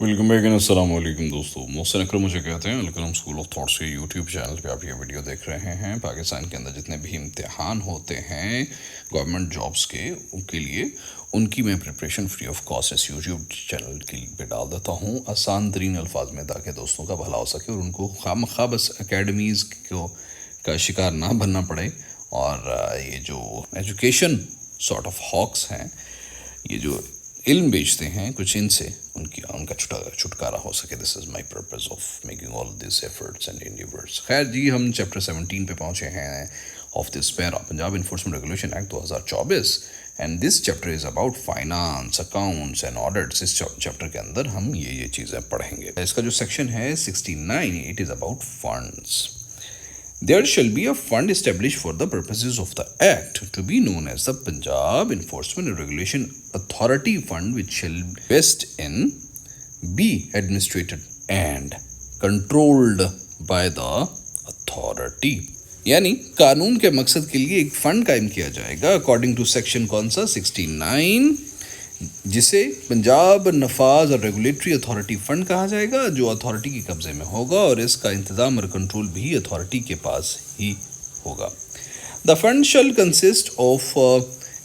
Welcome back and अस्सलाम वालेकुम दोस्तों। मोहसिन अकरम मुझे कहते हैं। अलकरम स्कूल ऑफ थॉट्स के यूट्यूब चैनल पे आप ये वीडियो देख रहे हैं। पाकिस्तान के अंदर जितने भी इम्तिहान होते हैं गवर्नमेंट जॉब्स के, उनके लिए उनकी मैं प्रिपरेशन फ्री ऑफ कॉस्ट इस यूट्यूब चैनल पे डाल देता हूँ आसान तरीन अल्फाज में, ताकि दोस्तों का भला हो सके और उनको खामखा बस अकेडमीज़ को का शिकार ना बनना पड़े। और ये जो एजुकेशन सॉर्ट ऑफ हॉक्स हैं, ये जो इल्म बेचते हैं, कुछ इनसे उनका छुटकारा हो सके। This is my purpose of making all this efforts and endeavours. खैर जी, हम चैप्टर 17 पे पहुँचे हैं of this para, Punjab enforcement regulation act 2024, and this chapter is about finance, accounts and audits. इस चैप्टर के अंदर हम ये चीज़ें पढ़ेंगे। इसका जो सेक्शन है 69, it is about funds. There shall be a fund established for the purposes of the Act to be known as the Punjab Enforcement and Regulation Authority Fund, which shall invest in, be administrated and controlled by the authority. यानी कानून के मकसद के लिए एक fund कायम किया जाएगा अकॉर्डिंग टू सेक्शन कौन सा 69, जिसे पंजाब नफाज और रेगुलेटरी अथॉरिटी फ़ंड कहा जाएगा, जो अथॉरिटी के कब्ज़े में होगा और इसका इंतज़ाम और कंट्रोल भी अथॉरिटी के पास ही होगा। The fund shell consist of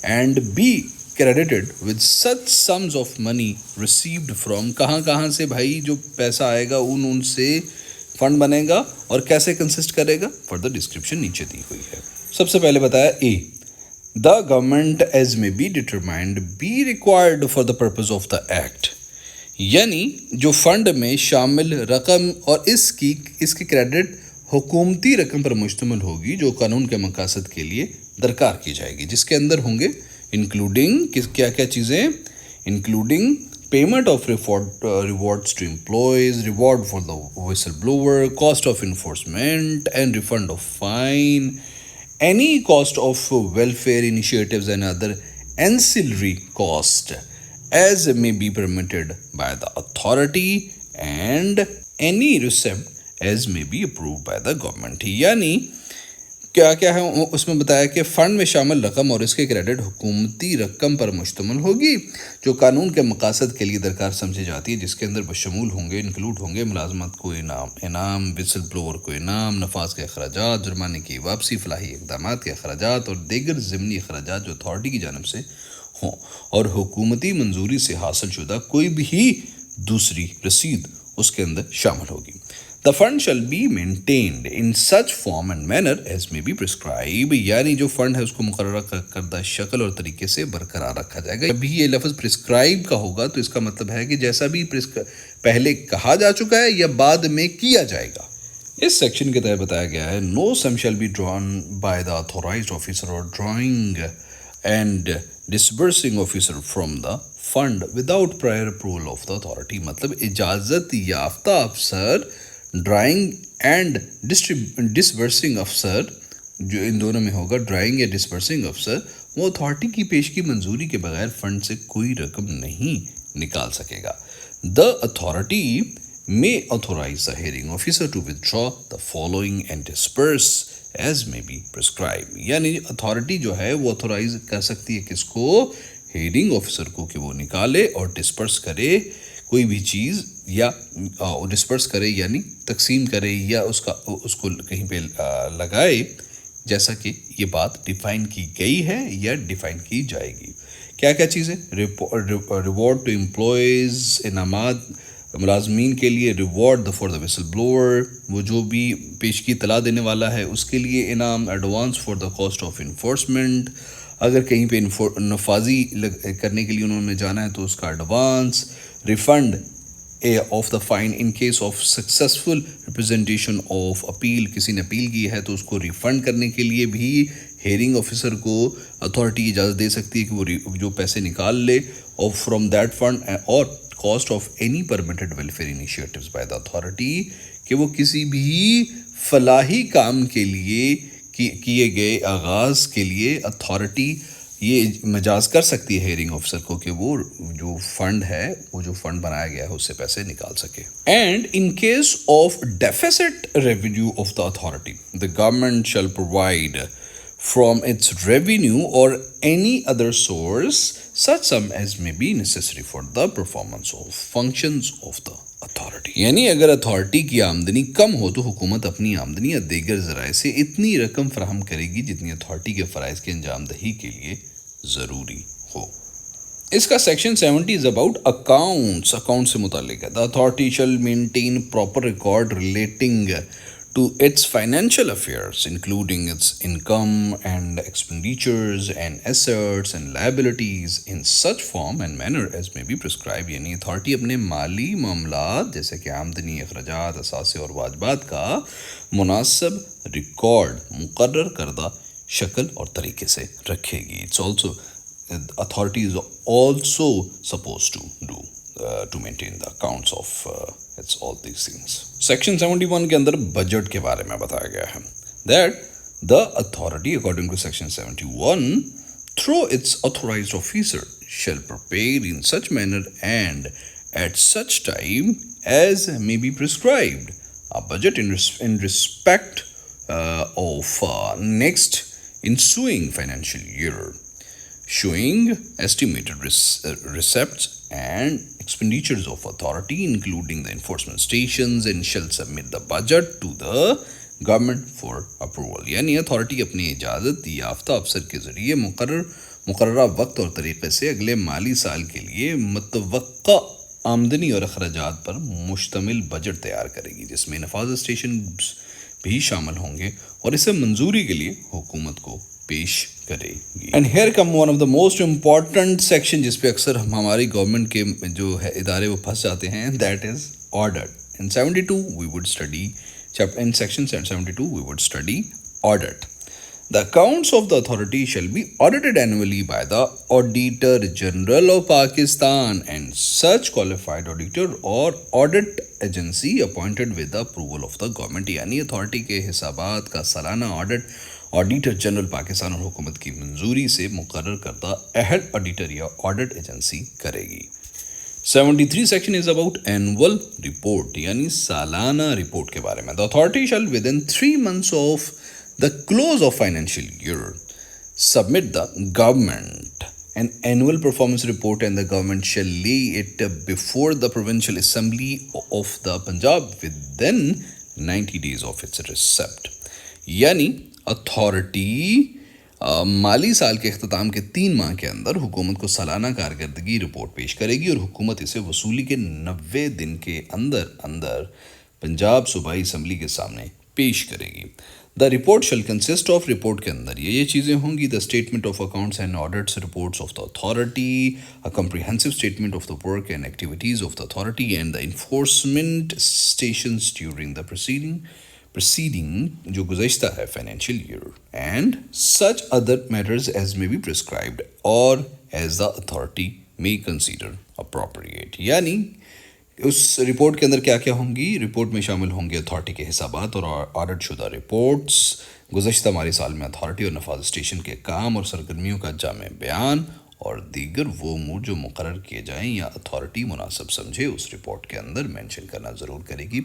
and be credited with such sums of money received from, कहाँ से भाई जो पैसा आएगा उनसे फंड बनेगा और कैसे कंसिस्ट करेगा, फर्दर डिस्क्रिप्शन नीचे दी हुई है। सबसे पहले बताया ए, The government as may be determined be required for the purpose of the act, यानी जो फंड में शामिल रकम और इसकी क्रेडिट हुकूमती रकम पर मुश्तमिल होगी, जो कानून के मकासद के लिए दरकार की जाएगी, जिसके अंदर होंगे इंक्लूडिंग क्या क्या चीज़ें, including payment of rewards to employees, reward for the whistle blower, cost of enforcement and refund of fine, any cost of welfare initiatives and other ancillary cost as may be permitted by the authority, and any receipt as may be approved by the government। यानी क्या क्या है उसमें बताया कि fund में शामिल रकम और इसके क्रेडिट हुकूमती रकम पर मुश्तमिल होगी, जो कानून के मकासद के लिए दरकार समझी जाती है, जिसके अंदर बशमूल होंगे, इंक्लूड होंगे मुलाजमत को इनाम, विसल ब्लोअर को इनाम, नफाज के अखराजात, जुर्माने की वापसी, फलाही इकदाम के अखराजात और दीगर ज़िमनी अखराजात जो अथॉरिटी की जानब से हों, और हुकूमती मंजूरी से हासिल शुदा कोई भी दूसरी रसीद उसके अंदर शामिल होगी। The fund shall be maintained in such form and manner as may be prescribed, यानी जो फंड है उसको मुकर्रर करदा शक्ल और तरीके से बरकरार रखा जाएगा। जब भी ये लफ्ज़ प्रिस्क्राइब का होगा तो इसका मतलब है कि जैसा भी पहले कहा जा चुका है या बाद में किया जाएगा। इस सेक्शन के तहत बताया गया है, no sum shall be drawn by the authorised officer और drawing and disbursing officer from the fund without prior approval of the authority. मतलब इजाज़त याफ्ता अफसर, ड्राइंग एंड डिसबर्सिंग अफसर, जो इन दोनों में होगा, ड्राइंग या डिसबर्सिंग अफसर, वो अथॉरिटी की पेश की मंजूरी के बगैर फंड से कोई रकम नहीं निकाल सकेगा। The authority may authorize the hearing officer to withdraw the following and disperse as may be prescribed, यानी अथॉरिटी जो है वो अथोराइज कर सकती है किसको, हेयरिंग ऑफिसर को, कि वो निकाले और डिस्पर्स करे कोई भी चीज़, या डिस्पर्स करे यानी तकसीम करे या उसको कहीं पे लगाए, जैसा कि ये बात डिफ़ाइन की गई है या डिफ़ाइन की जाएगी। क्या क्या चीज़ें, रिवॉर्ड टू एम्प्लॉयज़, इनामात मुलाजमीन के लिए, reward for the whistle blower, वो जो भी पेश की तला देने वाला है उसके लिए इनाम, advance for the cost of enforcement, अगर कहीं पे नफाजी करने के लिए उन्होंने जाना है तो उसका advance, refund of the fine in case of successful representation of appeal, किसी ने अपील की है तो उसको रिफ़ंड करने के लिए भी हेयरिंग ऑफिसर को अथॉरिटी इजाज़त दे सकती है कि वो जो पैसे निकाल ले और फ्रॉम दैट फंड, और cost of any permitted welfare initiatives by the authority, कि वो किसी भी फलाही काम के लिए किए गए आगाज़ के लिए अथॉरिटी ये मजाज कर सकती है हेयरिंग ऑफिसर को कि वो जो फंड है, वो जो फंड बनाया गया है उससे पैसे निकाल सके। And in case of deficit revenue of the authority, the government shell provide from its revenue or any other source such sum as may be necessary for the performance of functions of the authority. यानी अगर authority की आमदनी कम हो तो हुकूमत अपनी आमदनी या दीगर ज़राए से इतनी रकम फराहम करेगी जितनी अथॉरिटी के फ़राइज़ की अंजामदही के लिए ज़रूरी हो। इसका सेक्शन 70 इज अबाउट अकाउंट से मुतालिक है। The authority shell maintain proper record relating to its financial affairs, including its income and expenditures and assets and liabilities in such form and manner as may be prescribed। यानी authority अपने माली मामलात जैसे कि आमदनी, अखराजात, असासे और वाजबात का मुनासिब रिकॉर्ड मुकर्रर करदा शक्ल और तरीके से रखेगी। It's also authority is also supposed to do to maintain the accounts of it's all these things। Section 71 के अंदर बजट के बारे में बताया गया है that the authority according to section 71 through its authorized officer shall prepare in such manner and at such time as may be prescribed a budget in respect of next ensuing financial year, showing estimated receipts and expenditures of authority including the enforcement stations, and shall submit the budget to the government for approval। यानी authority अपनी इजाज़त याफ्ता अफसर के ज़रिए मुकर्ररा वक्त और तरीक़े से अगले माली साल के लिए मुतवक्का आमदनी और अखराजात पर मुश्तमिल बजट तैयार करेगी जिसमें नफाज स्टेशन भी शामिल होंगे और इसे मंजूरी के लिए हुकूमत को पेश करेगी। And here come one of the most important section जिस पे अक्सर हमारी गवर्नमेंट के जो है इदारे वो फंस जाते हैं, that is audit. In 72 we would study in section 72 we would study audit। The accounts of the authority shall be audited annually by the Auditor General of Pakistan and such qualified auditor or audit agency appointed with the approval of the government। यानी authority के हिसाबात का सालाना audit auditor general Pakistan और हुकूमत की मंजूरी से मुकर्रर करता अहद ऑडिटर या ऑडिट एजेंसी करेगी। 73 section is about annual report यानी सालाना रिपोर्ट के बारे में। The authority shell with in 3 months of the close of financial year submit the government an annual performance report and the government shall lay it before the provincial assembly of the Punjab within 90 days of its receipt। यानी authority माली साल के अख्ताम के 3 माह के अंदर हुकूमत को सालाना कारकर्दगी रिपोर्ट पेश करेगी और हुकूमत इसे वसूली के 90 दिन के अंदर पंजाब सूबाई असम्बली के सामने पेश करेगी। The report shall consist of, report के अंदर ये चीज़ें होंगी, the statement of accounts and audits reports of the authority, a comprehensive statement of the work and activities of the authority and the enforcement stations during the proceeding जो गुज़श्ता है financial year, and such other matters as may be prescribed और as the authority may consider appropriate. यानी उस report के अंदर क्या क्या होंगी, रिपोर्ट में शामिल होंगे अथॉरिटी के हिसाबात और ऑडिट शुदा रिपोर्ट्स, गुज़श्ता माली साल में अथॉरिटी और नफाज स्टेशन के काम और सरगर्मियों का जामे बयान और दीगर वो अमूर जो मुकर्रर किए जाएँ या अथॉरिटी मुनासिब समझे उस रिपोर्ट के अंदर मेंशन करना ज़रूर करेगी।